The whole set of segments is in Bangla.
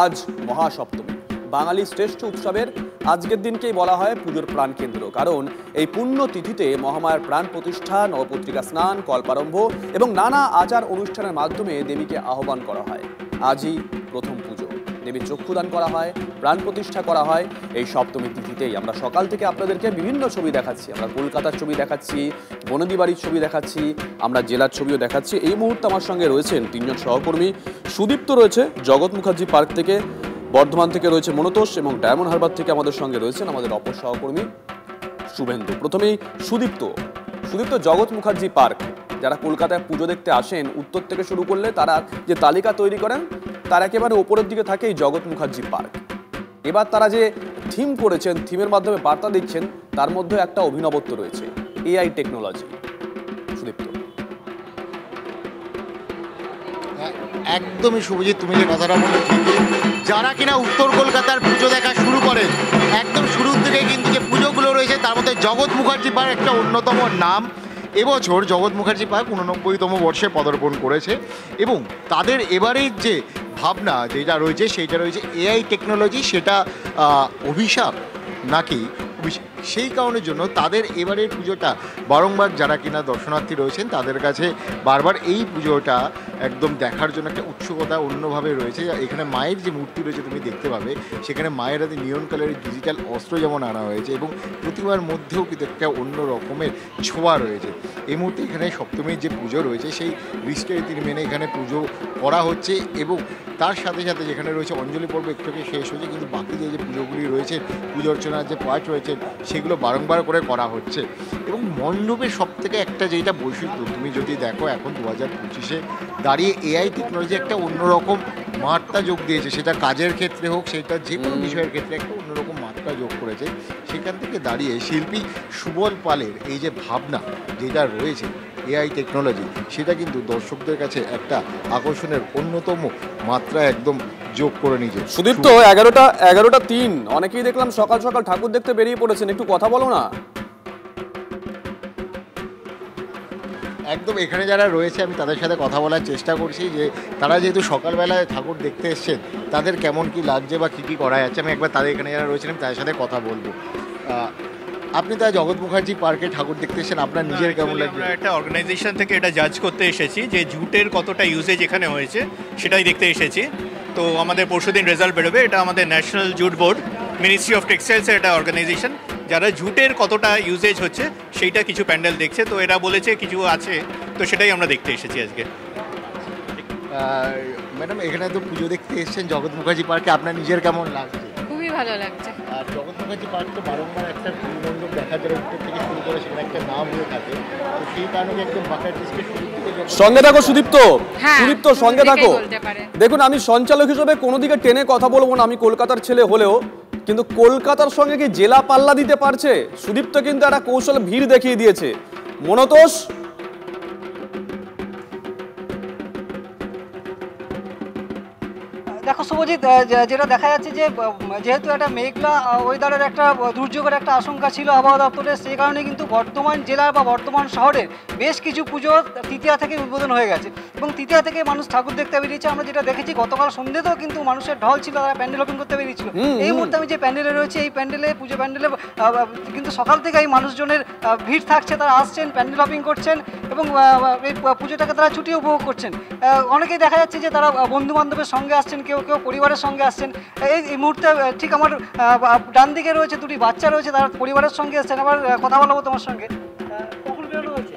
আজ মহাসপ্তমী, বাঙালি শ্রেষ্ঠ উৎসবের আজকের দিনকেই বলা হয় পুজোর প্রাণকেন্দ্র। কারণ এই পুণ্য তিথিতে মহামায়ার প্রাণ প্রতিষ্ঠা, নবপত্রিকা স্নান, কল্পারম্ভ এবং নানা আচার অনুষ্ঠানের মাধ্যমে দেবীকে আহ্বান করা হয়। আজই প্রথম পুজো, দেবীর চক্ষুদান করা হয়, প্রাণ প্রতিষ্ঠা করা হয় এই সপ্তমী তিথিতেই। আমরা সকাল থেকে আপনাদেরকে বিভিন্ন ছবি দেখাচ্ছি। আমরা কলকাতার ছবি দেখাচ্ছি, বনেদি বাড়ির ছবি দেখাচ্ছি, আমরা জেলার ছবিও দেখাচ্ছি। এই মুহূর্তে আমার সঙ্গে রয়েছেন তিনজন সহকর্মী। সুদীপ্ত রয়েছে জগৎ মুখার্জি পার্ক থেকে, বর্ধমান থেকে রয়েছে মনতোষ এবং ডায়মন্ড হারবার থেকে আমাদের সঙ্গে রয়েছেন আমাদের অপর সহকর্মী শুভেন্দু। প্রথমেই সুদীপ্ত, জগৎ মুখার্জি পার্ক, যারা কলকাতায় পুজো দেখতে আসেন উত্তর থেকে শুরু করলে তারা যে তালিকা তৈরি করেন তার একেবারে ওপরের দিকে থাকে এই জগৎ মুখার্জি পার্ক। এবার তারা যে থিম করেছেন, থিমের মাধ্যমে বার্তা দিচ্ছেন, তার মধ্যে একটা অভিনবত্ব রয়েছে, এআই টেকনোলজি। সুদীপ্ত। একদমই শুভজিৎ, তুমি যে কথাটা বলে ঠিকই। যারা কিনা উত্তর কলকাতার পুজো দেখা শুরু করে একদম শুরুর দিকে কিন্তু যে পুজোগুলো রয়েছে তার মধ্যে জগৎ মুখার্জি পার্ক একটা অন্যতম নাম। এবছর জগৎ মুখার্জি পার্ক 89তম বর্ষে পদার্পণ করেছে এবং তাদের এবারের যে ভাবনা যেটা রয়েছে সেইটা রয়েছে এআই টেকনোলজি। সেটা অভিশাপ নাকি সেই কারণের জন্য তাদের এবারের পুজোটা বারংবার যারা কিনা দর্শনার্থী রয়েছেন তাদের কাছে বারবার এই পুজোটা একদম দেখার জন্য একটা উৎসুকতা অন্যভাবে রয়েছে। এখানে মায়ের যে মূর্তি রয়েছে তুমি দেখতে পাবে, সেখানে মায়ের হাতে নিয়ন কালারের ডিজিটাল অস্ত্র যেমন আনা হয়েছে এবং প্রতিমার মধ্যেও কিন্তু একটা অন্য রকমের ছোঁয়া রয়েছে। এই মুহূর্তে এখানে সপ্তমীর যে পুজো রয়েছে সেই রীতি মেনে এখানে পুজো করা হচ্ছে এবং তার সাথে সাথে যেখানে রয়েছে অঞ্জলি পর্ব একটুকে শেষ হয়েছে, কিন্তু বাকি যে পুজোগুলি রয়েছে, পুজো অর্চনার যে পাঠ রয়েছে সেগুলো বারংবার করে করা হচ্ছে। এবং মণ্ডপের সব থেকে একটা যেটা বৈশিষ্ট্য তুমি যদি দেখো, এখন 2025-এ দাঁড়িয়ে এআই টেকনোলজি একটা অন্যরকম মাত্রা যোগ দিয়েছে। সেটা কাজের ক্ষেত্রে হোক, সেটা যে কোনো বিষয়ের ক্ষেত্রে একটা অন্যরকম মাত্রা যোগ করেছে। সেখান থেকে দাঁড়িয়ে শিল্পী সুবল পালের এই যে ভাবনা যেটা রয়েছে এআই টেকনোলজি, সেটা কিন্তু দর্শকদের কাছে একটা আকর্ষণের অন্যতম মাত্রা একদম যোগ করে নিয়েছে। সুদীপ্ত, 11টা 3, অনেকেই দেখলাম সকাল সকাল ঠাকুর দেখতে বেরিয়ে পড়েছেন, একটু কথা বলো না। একদম এখানে যারা রয়েছে আমি তাদের সাথে কথা বলার চেষ্টা করছি যে তারা যেহেতু সকালবেলায় ঠাকুর দেখতে এসছেন তাদের কেমন কি লাগছে বা কী কী করা যাচ্ছে। আমি একবার তাদের এখানে যারা রয়েছেন তাদের সাথে কথা বলবো। আপনি তারা জগৎ মুখার্জি পার্কে ঠাকুর দেখতে এসেছেন, আপনার নিজের কেমন লাগছে? আমরা একটা অর্গানাইজেশন থেকে এটা জাজ করতে এসেছি যে জুটের কতটা ইউজেজ এখানে হয়েছে সেটাই দেখতে এসেছি। তো আমাদের পরশুদিন রেজাল্ট বেরোবে। এটা আমাদের national jute board, ministry of টেক্সটাইলসের একটা অর্গানাইজেশন, যারা জুটের কতটা ইউজেজ হচ্ছে সেইটা কিছু প্যান্ডেল দেখছে। তো এরা বলেছে কিছু আছে, তো সেটাই আমরা দেখতে এসেছি আজকে। ম্যাডাম, এখানে তো পুজো দেখতে এসেছেন জগৎ মুখার্জি পার্কে, আপনার নিজের কেমন লাগছে? খুবই ভালো লাগছে। আর জগৎ মুখার্জি পার্ক তো বারংবার একটা মণ্ডপ দেখা যায় উত্তর থেকে শুরু করে, সেখানে একটা নাম হয়ে থাকে। তো সেই কারণে একদম বাঁকার ডিস্ট্রিক্ট শুরু থেকে সঙ্গে থাকো সুদীপ্ত, সঙ্গে থাকো। দেখুন, আমি সঞ্চালক হিসেবে কোনো দিকে টেনে কথা বলবো না, আমি কলকাতার ছেলে হলেও, কিন্তু কলকাতার সঙ্গে কি জেলা পাল্লা দিতে পারছে? সুদীপ্ত কিন্তু একটা কৌশল ভিড় দেখিয়ে দিয়েছে। মনতোষ, দেখো শুভজিৎ, যেটা দেখা যাচ্ছে যে যেহেতু একটা মেঘলা ওয়েদারের একটা দুর্যোগের একটা আশঙ্কা ছিল আবহাওয়া দপ্তরের, সেই কারণে কিন্তু বর্ধমান জেলার বা বর্ধমান শহরের বেশ কিছু পুজো তৃতীয়া থেকে উদ্বোধন হয়ে গেছে এবং তৃতীয়া থেকে মানুষ ঠাকুর দেখতে বেরিয়েছে। আমরা যেটা দেখেছি গতকাল সন্ধ্যেতেও কিন্তু মানুষের ঢল ছিল, তারা প্যান্ডেল ওপেন করতে বেরিয়েছিল। এই মুহূর্তে আমি যে প্যান্ডেলে রয়েছে, এই প্যান্ডেলে পুজো প্যান্ডেলে কিন্তু সকাল থেকে এই মানুষজনের ভিড় থাকছে, তারা আসছেন, প্যান্ডেল ওপেন করছেন এবং এই পুজোটাকে তারা ছুটি উপভোগ করছেন। অনেকেই দেখা যাচ্ছে যে তারা বন্ধু বান্ধবের সঙ্গে আসছেন, কেউ কেউ পরিবারের সঙ্গে আসছেন। এই মুহূর্তে ঠিক আমার ডান দিকে রয়েছে দুটি বাচ্চা রয়েছে, তারা পরিবারের সঙ্গে আসছেন। আবার কথা বলবো তোমার সঙ্গে। কখন বেরোনো হয়েছে?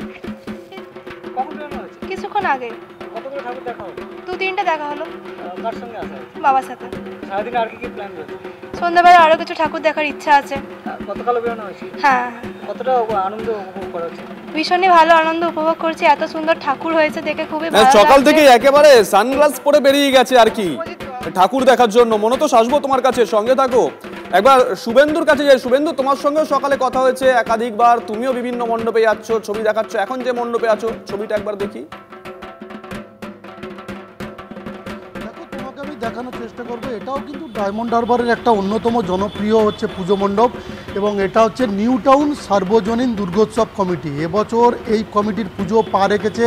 কিছুক্ষণ আগে। কতগুলো ঠাকুর দেখা হলো? 2-3টা দেখা হলো। কার সঙ্গে আসা? বাবার সাথে। সারাদিন আর কি প্ল্যান রয়েছে? সন্ধ্যাবেলা আরো কিছু ঠাকুর দেখার ইচ্ছা আছে। গতকালও বেরোনো হয়েছে? হ্যাঁ। কতটা আনন্দ উপভোগ করা হচ্ছে? ভীষণই ভালো আনন্দ উপভোগ করছি, এত সুন্দর ঠাকুর হয়েছে দেখে খুবই ভালো। সকাল থেকে একেবারে সানগ্লাস পরে বেরিয়ে গেছে আর কি ঠাকুর দেখার জন্য। মনতোষ, আসবো তোমার কাছে, সঙ্গে থাকো। একবার শুভেন্দুর কাছে যাই। শুভেন্দু, তোমার সঙ্গেও সকালে কথা হয়েছে একাধিকবার, তুমিও বিভিন্ন মণ্ডপে যাচ্ছ, ছবি দেখাচ্ছ। এখন যে মণ্ডপে আছো ছবিটা একবার দেখি। দেখো, তোমাকে আমি দেখানোর চেষ্টা করবো, এটাও কিন্তু ডায়মন্ড হারবারের একটা অন্যতম জনপ্রিয় হচ্ছে পুজো মণ্ডপ এবং এটা হচ্ছে নিউ টাউন সার্বজনীন দুর্গোৎসব কমিটি। এবছর এই কমিটির পুজো পা রেখেছে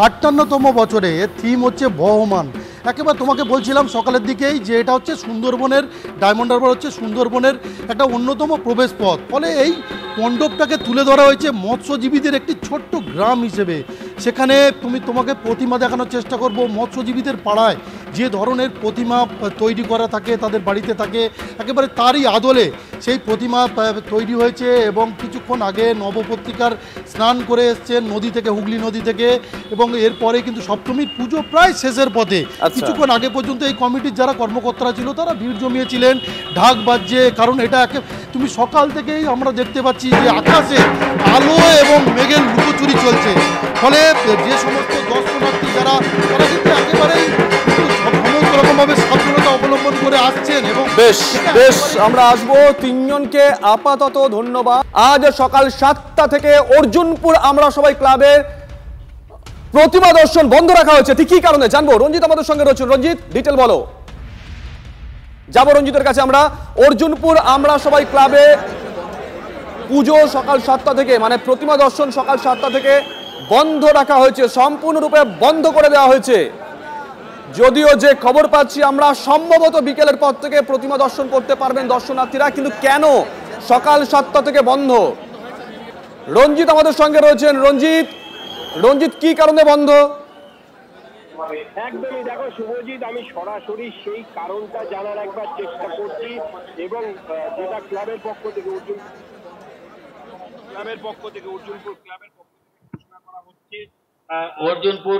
58তম বছরে। থিম হচ্ছে বহমান একেবারে তোমাকে বলছিলাম সকালের দিকেই যে এটা হচ্ছে সুন্দরবনের ডায়মন্ড হারবার হচ্ছে সুন্দরবনের একটা অন্যতম প্রবেশ পথ, ফলে এই মণ্ডপটাকে তুলে ধরা হয়েছে মৎস্যজীবীদের একটি ছোট্ট গ্রাম হিসেবে। সেখানে তোমাকে প্রতিমা দেখানোর চেষ্টা করব। মৎস্যজীবীদের পাড়ায় যে ধরনের প্রতিমা তৈরি করা থাকে তাদের বাড়িতে থাকে, একেবারে তারই আদলে সেই প্রতিমা তৈরি হয়েছে এবং কিছুক্ষণ আগে নবপত্রিকার স্নান করে এসছেন নদী থেকে, হুগলি নদী থেকে, এবং এরপরে কিন্তু সপ্তমীর পুজো প্রায় শেষের পথে। কিছুক্ষণ আগে পর্যন্ত এই কমিটির যারা কর্মকর্তারা ছিল তারা ভিড় জমিয়েছিলেন ঢাক বাজছে, কারণ এটা তুমি সকাল থেকেই আমরা দেখতে পাচ্ছি যে আকাশে আলো এবং মেঘের লুকোচুরি চলছে, ফলে যে সমস্ত দর্শনার্থী যারা তারা কিন্তু একেবারেই সমস্ত রকমভাবে সাবধানতা অবলম্বন করে আসছেন। এবং বেশ আমরা আসবো তিনজনকে আপাতত ধন্যবাদ। আজ সকাল 7টা থেকে অর্জুনপুর আমরা সবাই ক্লাবের প্রতিমা দর্শন বন্ধ রাখা হয়েছে, ঠিক কি কারণে জানবো। রঞ্জিত আমাদের সঙ্গে রয়েছে, রঞ্জিত ডিটেল বলো। যাবো রঞ্জিতের কাছে আমরা। অর্জুনপুর আমরা সবাই ক্লাবে পুজো সকাল 7টা থেকে, মানে প্রতিমা দর্শন সকাল 7টা থেকে বন্ধ রাখা হয়েছে, সম্পূর্ণরূপে বন্ধ করে দেওয়া হয়েছে। যদিও যে খবর পাচ্ছি আমরা সম্ভবত বিকেলের পর থেকে প্রতিমা দর্শন করতে পারবেন দর্শনার্থীরা, কিন্তু কেন সকাল 7টা থেকে বন্ধ? রঞ্জিত আমাদের সঙ্গে রয়েছেন। রঞ্জিত কি কারণে বন্ধ? একদমই, দেখো শুভজিৎ, আমি সরাসরি সেই কারণটা জানার একবার চেষ্টা করছি এবং যেটা ক্লাবের পক্ষ থেকে অর্জুনপুর ক্লাবের পক্ষ থেকে ঘোষণা করা হচ্ছে। অর্জুনপুর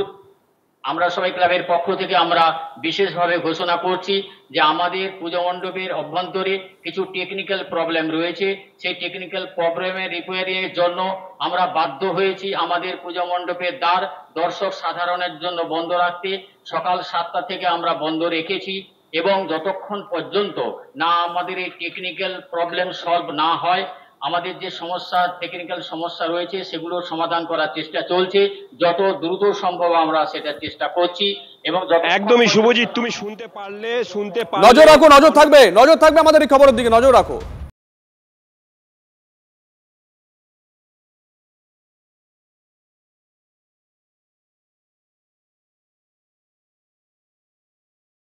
আমরা সবাই ক্লাবের পক্ষ থেকে আমরা বিশেষভাবে ঘোষণা করছি যে আমাদের পুজো মণ্ডপের অভ্যন্তরে কিছু টেকনিক্যাল প্রবলেম রয়েছে। সেই টেকনিক্যাল প্রবলেমের রিপেয়ারিংয়ের জন্য আমরা বাধ্য হয়েছি আমাদের পুজো মণ্ডপের দ্বার দর্শক সাধারণের জন্য বন্ধ রাখতে। সকাল 7টা থেকে আমরা বন্ধ রেখেছি এবং যতক্ষণ পর্যন্ত না আমাদের এই টেকনিক্যাল প্রবলেম সলভ না হয়, আমাদের যে টেকনিক্যাল সমস্যা রয়েছে সেগুলো সমাধান করার চেষ্টা চলছে। যত দ্রুত সম্ভব আমরা সেটার চেষ্টা করছি এবং একদমই শুভজিৎ, তুমি শুনতে পারলে নজর রাখো, নজর থাকবে আমাদের এই খবরের দিকে, নজর রাখো।